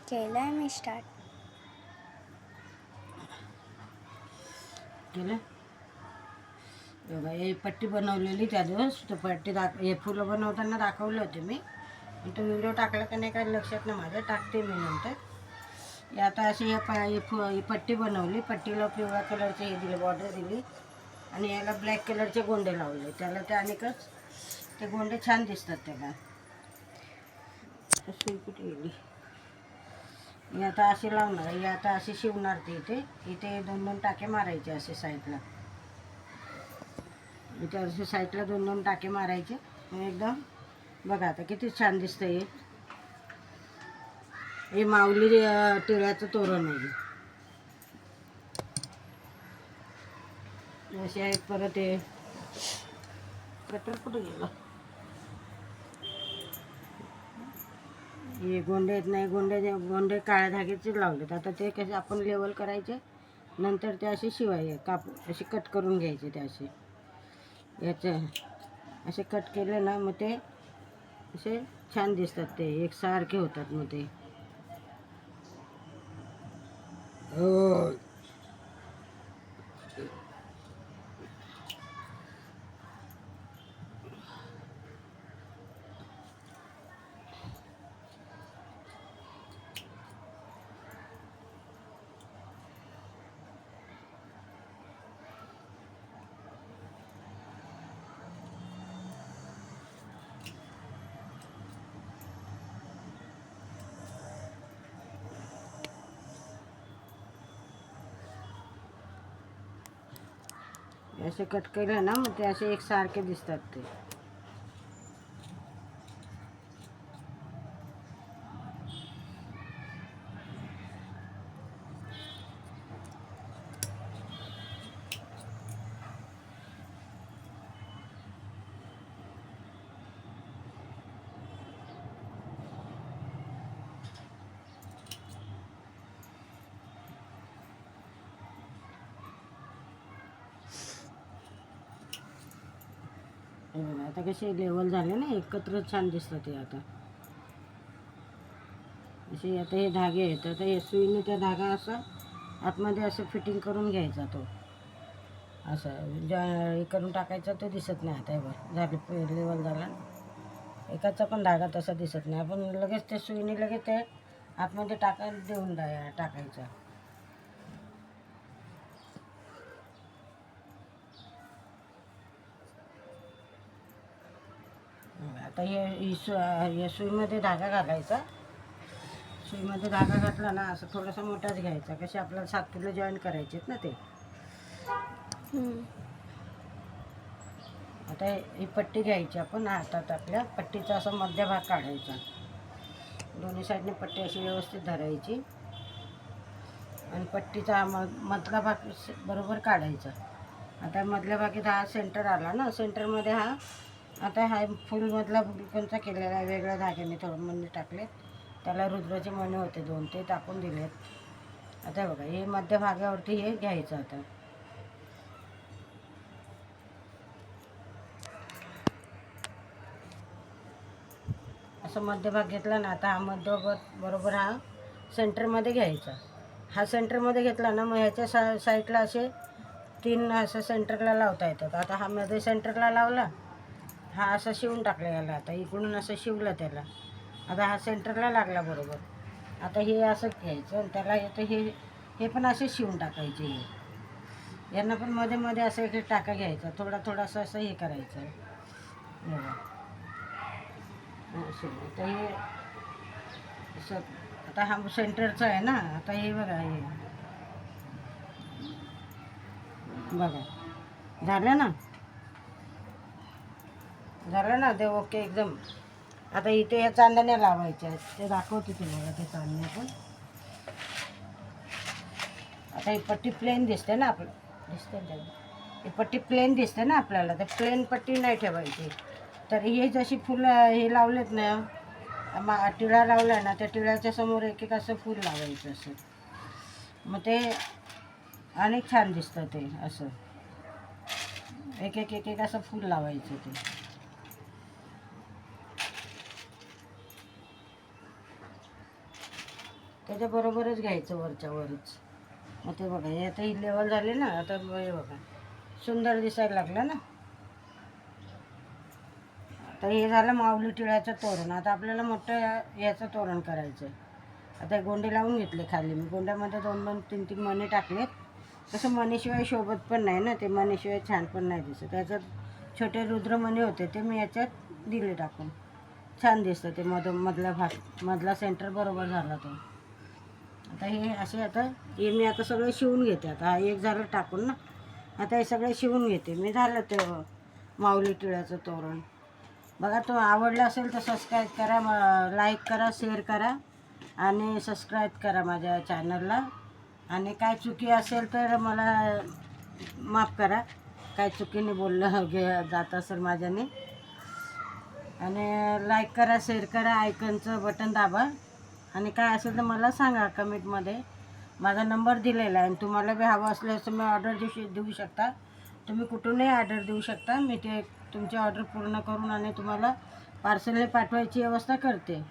केलंय मी स्टार्ट. केलं बघा. हे पट्टी बनवलेली त्या दिवस, तो पट्टी हे फुलं बनवताना दाखवले होते मी, पण तो व्हिडिओ टाकला का नाही काही लक्षात नाही माझ्या, टाकते मी नंतर. हे आता अशी ही पट्टी बनवली. पट्टीला पिवळ्या कलरचे हे दिले, बॉर्डर दिली, आणि याला ब्लॅक कलरचे गोंडे लावले. त्याला ते अनेकच ते गोंडे छान दिसतात त्याला. सुई कुठे गेली? मी आता असे लावणार. हे आता असे शिवणार. ते इथे इथे 2-2 टाके मारायचे असे साईडला. इथे असे साईडला 2-2 टाके मारायचे. एकदम बघा आता किती छान दिसतं हे. हे माऊली टिळ्याचं तोरण आहे. असे आहेत. परत हे कटर कुठे गेलं? हे गोंडे आहेत. नाही, गोंडे काळ्या धाग्याचे लावलेत. आता ते कसे आपण लेवल करायचे, नंतर ते असे शिवायचे, असे कट करून घ्यायचे. ते असे याचे असे कट केले ना, मग ते असे छान दिसतात. ते एकसारखे होतात मग ते. असे कट केले ना, मग ते असे एकसारखे दिसतात ते. आता कसे लेवल झाले ना, एकत्र छान दिसतात ते आता. असे आता हे धागे आहेत. आता हे सुईने त्या धागा असा आतमध्ये असं फिटिंग करून घ्यायचा. तो असं हे करून टाकायचा. तो दिसत नाही आता. हे बघ झाले, लेवल झाला. एकाचा पण धागा तसा दिसत नाही. आपण लगेच त्या सुईने लगेच ते आतमध्ये देऊन टाकायचा. आता हे सुईमध्ये धागा घालायचा. सुईमध्ये धागा घातला ना, असं थोडासा मोठाच घ्यायचा. कसे आपल्याला 7 किलो जॉईन करायचे आहेत ना ते. आता ही पट्टी घ्यायची आपण हातात. आपल्या पट्टीचा असा मध्य भाग काढायचा. दोन्ही साईडने पट्टी अशी व्यवस्थित धरायची, आणि पट्टीचा मधला भाग बरोबर काढायचा. आता मधल्या भागीत हा सेंटर आला ना, सेंटरमध्ये हा आता हा फुलमधला गुलकंद केलेला आहे. वेगळ्या धाग्याने थोडं मणी टाकले. त्याला रुद्राचे मणी होते 2, ते टाकून दिलेत. आता बघा, हे मध्य भागावरती हे घ्यायचं. आता असं मध्यभाग घेतला ना, आता हा बरोबर हा सेंटरमध्ये घ्यायचा. हा सेंटरमध्ये घेतला ना, मग ह्याच्या साईडला असे 3 असं सेंटरला लावता येतात. आता हा मध्ये सेंटरला लावला, हा असा शिवून टाकला याला. आता इकडून असं शिवलं त्याला. आता हा सेंटरला लागला बरोबर. आता हे असं घ्यायचं, आणि त्याला येतं हे पण असे शिवून टाकायचे. यांना पण मध्ये मध्ये असं एक टाका घ्यायचा. थोडासा असं हे करायचं. आता हे असं, आता हा सेंटरचा आहे ना. आता हे बघा, हे बघा झालं ना, ते ओके एकदम. आता इथे या चांदण्या लावायच्या आहेत. ते दाखवते तुम्हाला ते चांदण्या पण. आता ही पट्टी प्लेन दिसते ना दिसते ना, ही पट्टी प्लेन दिसते ना आपल्याला. तर प्लेन पट्टी नाही ठेवायची. तर हे जशी फुलं हे लावलेत ना, टिळा लावला ना, त्या टिळ्याच्या समोर एक असं फूल लावायचं असं. मग ते अनेक छान दिसतं ते. असं एक असं फूल लावायचं ते. त्याच्याबरोबरच घ्यायचं वरच्या वरच. मग ते बघा हे आता ही लेवल झाली ना, आता हे बघा सुंदर दिसायला लागलं ना. आता हे झालं माऊली टिळ्याचं तोरण. आता आपल्याला मोठं याचं तोरण करायचं आहे. आता हे गोंडे लावून घेतले खाली मी. गोंड्यामध्ये 2-2, 3-3 मणी टाकलेत. तसं मणीशिवाय शोभत पण नाही ना, ते मणीशिवाय छान पण नाही दिसत. त्याच्यात छोटे रुद्रमणी होते ते मी याच्यात दिले टाकून. छान दिसतं ते मधला भाग, मधला सेंटर बरोबर झाला तो. आता हे असे आता हे मी आता सगळे शिवून घेते. आता हा एक झालं टाकून ना, आता हे सगळे शिवून घेते मी. झालं ते माऊली टिळ्याचं तोरण. बघा, तो आवडला असेल तर सबस्क्राईब करा, लाईक करा, शेअर करा आणि सबस्क्राईब करा माझ्या चॅनलला. आणि काय चुकी असेल तर मला माफ करा, काय चुकीने बोललं जात असेल माझ्याने. आणि लाईक करा, शेअर करा, आयकॉनचं बटन दाबा. आणि काय असेल तर मला सांगा कमेंटमध्ये. माझा नंबर दिलेला आहे आणि तुम्हाला बी हवं असल्यास तुम्ही ऑर्डर देऊ शकता. तुम्ही कुठूनही ऑर्डर देऊ शकता. मी ते तुमची ऑर्डर पूर्ण करून आणि तुम्हाला पार्सलने पाठवायची व्यवस्था करते.